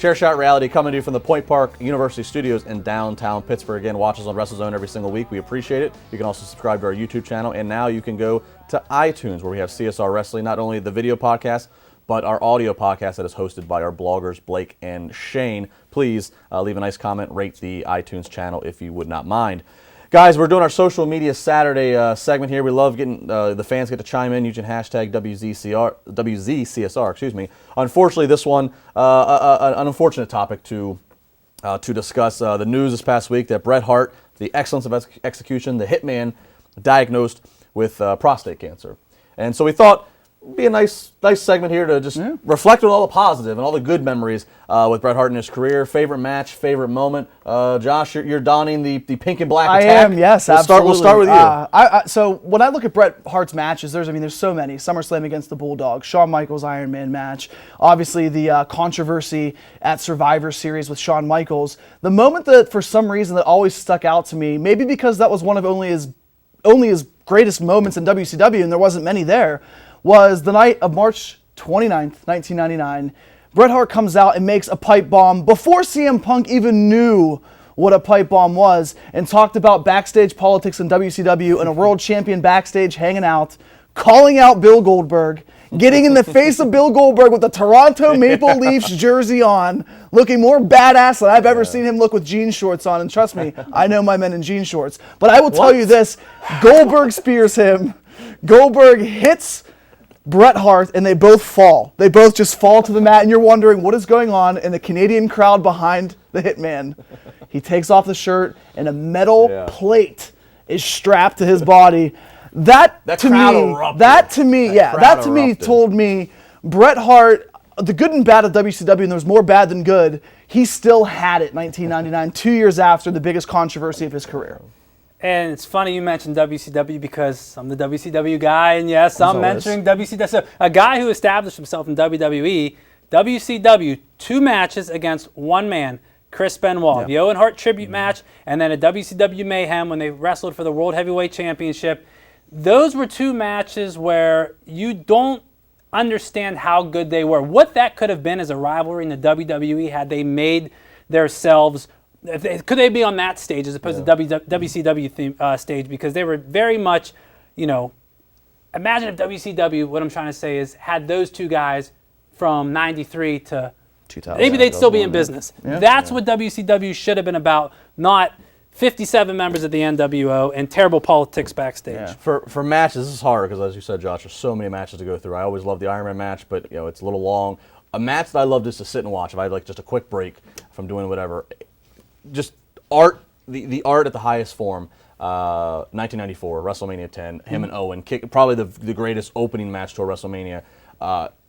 Chairshot Reality coming to you from the Point Park University Studios in downtown Pittsburgh. Again, watch us on WrestleZone every single week. We appreciate it. You can also subscribe to our YouTube channel, and now you can go to iTunes where we have CSR Wrestling, not only the video podcast, but our audio podcast that is hosted by our bloggers, Blake and Shane. Please leave a nice comment, rate the iTunes channel if you would not mind. Guys, we're doing our social media Saturday segment here. We love getting the fans get to chime in using hashtag WZCSR. Excuse me. Unfortunately, this one an unfortunate topic to discuss. The news this past week that Bret Hart, the excellence of execution, the Hitman, diagnosed with prostate cancer, and so we thought it'd be a nice segment here to just reflect on all the positive and all the good memories with Bret Hart in his career. Favorite match, favorite moment. Josh, you're donning the pink and black attack. I am, yes, absolutely. We'll start with you. So when I look at Bret Hart's matches, there's so many. SummerSlam against the Bulldog, Shawn Michaels Iron Man match, obviously the controversy at Survivor Series with Shawn Michaels. The moment that for some reason that always stuck out to me, maybe because that was one of only his greatest moments in WCW, and there wasn't many there, was the night of March 29th, 1999. Bret Hart comes out and makes a pipe bomb before CM Punk even knew what a pipe bomb was, and talked about backstage politics in WCW and a world champion backstage hanging out, calling out Bill Goldberg, getting in the face of Bill Goldberg with the Toronto Maple Leafs jersey on, looking more badass than I've ever seen him look with jean shorts on. And trust me, I know my men in jean shorts. But I will tell you this, Goldberg spears him. Goldberg hits Bret Hart, and they both fall. They both just fall to the mat, and you're wondering what is going on in the Canadian crowd behind the Hitman. He takes off the shirt, and a metal plate is strapped to his body. That to me told me Bret Hart, the good and bad of WCW, and there was more bad than good, he still had it 1999, 2 years after the biggest controversy of his career. And it's funny you mentioned WCW because I'm the WCW guy, and yes, I'm mentioning WCW. So a guy who established himself in WWE, WCW, 2 matches against one man, Chris Benoit. The Owen Hart tribute match, and then a WCW Mayhem when they wrestled for the World Heavyweight Championship. Those were 2 matches where you don't understand how good they were. What that could have been as a rivalry in the WWE had they made themselves. Could they be on that stage as opposed to WCW stage? Because they were very much, imagine if WCW, what I'm trying to say is, had those 2 guys from 93 to 2000. Maybe they'd still be in business. That's what WCW should have been about, not 57 members of the NWO and terrible politics backstage. Yeah. For matches, this is hard because, as you said, Josh, there's so many matches to go through. I always love the Iron Man match, but it's a little long. A match that I love just to sit and watch, if I had like just a quick break from doing whatever, just art, the art at the highest form. 1994, WrestleMania 10, him and Owen, probably the greatest opening match to a WrestleMania.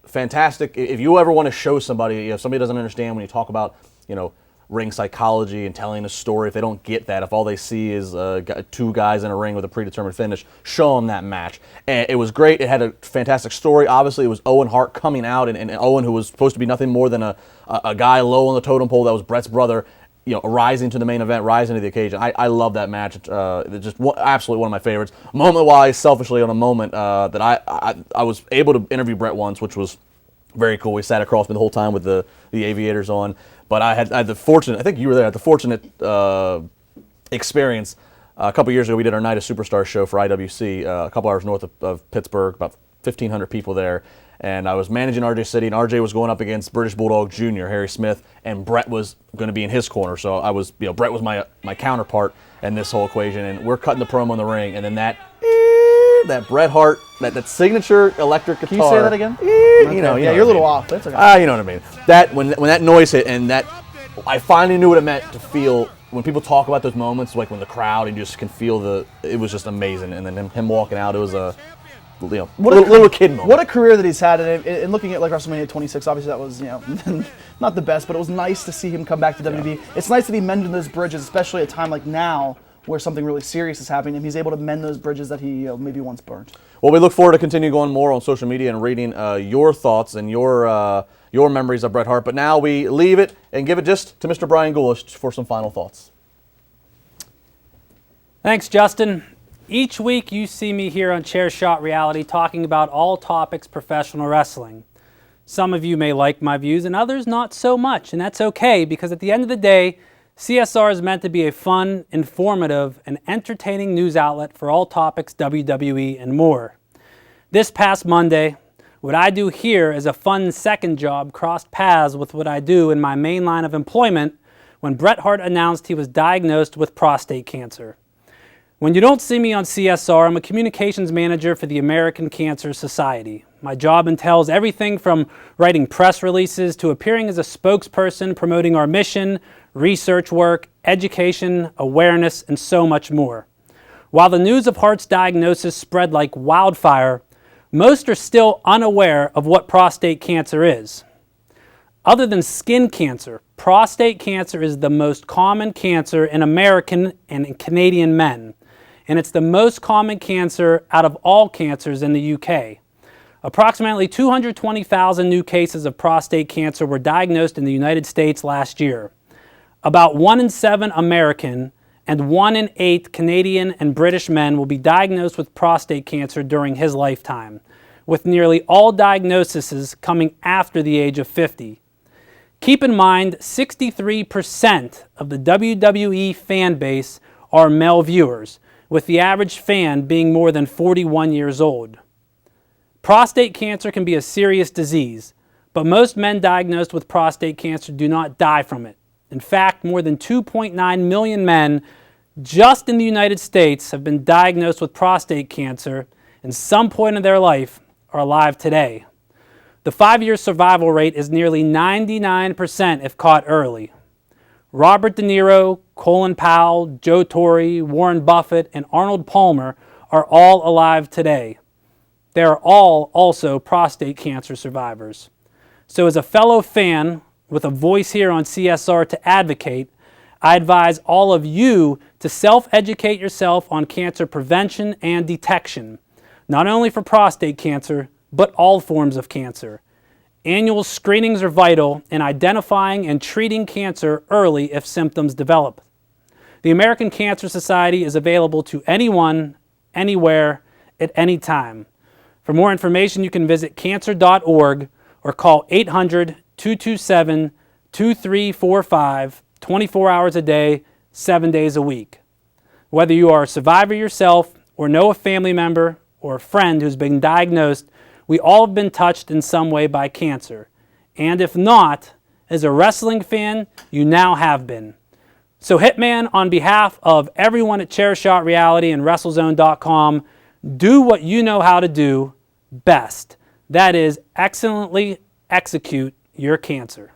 Fantastic. If you ever want to show somebody, if somebody doesn't understand when you talk about, ring psychology and telling a story, if they don't get that, if all they see is 2 guys in a ring with a predetermined finish, show them that match. And it was great. It had a fantastic story. Obviously, it was Owen Hart coming out, and Owen, who was supposed to be nothing more than a guy low on the totem pole that was Bret's brother, rising to the main event, rising to the occasion. I love that match. It's just absolutely one of my favorites. Moment-wise, selfishly, on a moment that I was able to interview Bret once, which was very cool. We sat across me the whole time with the aviators on. But I had the fortunate, I think you were there, I had the fortunate experience. A couple years ago, we did our Night of Superstars show for IWC, a couple hours north of Pittsburgh, about 1,500 people there. And I was managing RJ City, and RJ was going up against British Bulldog Jr., Harry Smith, and Bret was going to be in his corner. So I was, Bret was my counterpart in this whole equation, and we're cutting the promo in the ring, and then that Bret Hart, that signature electric guitar. Can you say that again? You're a little off. That's okay. You know what I mean. That when that noise hit, and that I finally knew what it meant to feel when people talk about those moments, like when the crowd, and you just can feel it was just amazing. And then him walking out, it was a little kid moment. What a career that he's had, and looking at like WrestleMania 26, obviously that was not the best, but it was nice to see him come back to WWE. It's nice that he mended those bridges, especially at a time like now where something really serious is happening, and he's able to mend those bridges that he maybe once burned. Well, we look forward to continue going more on social media and reading your thoughts and your memories of Bret Hart. But now we leave it and give it just to Mr. Brian Gulish for some final thoughts. Thanks, Justin. Each week you see me here on Chairshot Reality talking about all topics professional wrestling. Some of you may like my views and others not so much, and that's okay because at the end of the day, CSR is meant to be a fun, informative, and entertaining news outlet for all topics WWE and more. This past Monday, what I do here as a fun second job crossed paths with what I do in my main line of employment when Bret Hart announced he was diagnosed with prostate cancer. When you don't see me on CSR, I'm a communications manager for the American Cancer Society. My job entails everything from writing press releases to appearing as a spokesperson promoting our mission, research work, education, awareness, and so much more. While the news of Hart's diagnosis spread like wildfire, most are still unaware of what prostate cancer is. Other than skin cancer, prostate cancer is the most common cancer in American and Canadian men, and it's the most common cancer out of all cancers in the UK. Approximately 220,000 new cases of prostate cancer were diagnosed in the United States last year. About 1 in 7 American and 1 in 8 Canadian and British men will be diagnosed with prostate cancer during his lifetime, with nearly all diagnoses coming after the age of 50. Keep in mind, 63% of the WWE fan base are male viewers, with the average fan being more than 41 years old. Prostate cancer can be a serious disease, but most men diagnosed with prostate cancer do not die from it. In fact, more than 2.9 million men just in the United States have been diagnosed with prostate cancer and some point in their life are alive today. The 5-year survival rate is nearly 99% if caught early. Robert De Niro, Colin Powell, Joe Torre, Warren Buffett, and Arnold Palmer are all alive today. They are all also prostate cancer survivors. So as a fellow fan with a voice here on CSR to advocate, I advise all of you to self-educate yourself on cancer prevention and detection, not only for prostate cancer, but all forms of cancer. Annual screenings are vital in identifying and treating cancer early if symptoms develop. The American Cancer Society is available to anyone, anywhere, at any time. For more information, you can visit cancer.org or call 800-227-2345, 24 hours a day, 7 days a week. Whether you are a survivor yourself or know a family member or a friend who's been diagnosed, we all have been touched in some way by cancer. And if not, as a wrestling fan, you now have been. So Hitman, on behalf of everyone at Chairshot Reality and WrestleZone.com, do what you know how to do best. That is, excellently execute your cancer.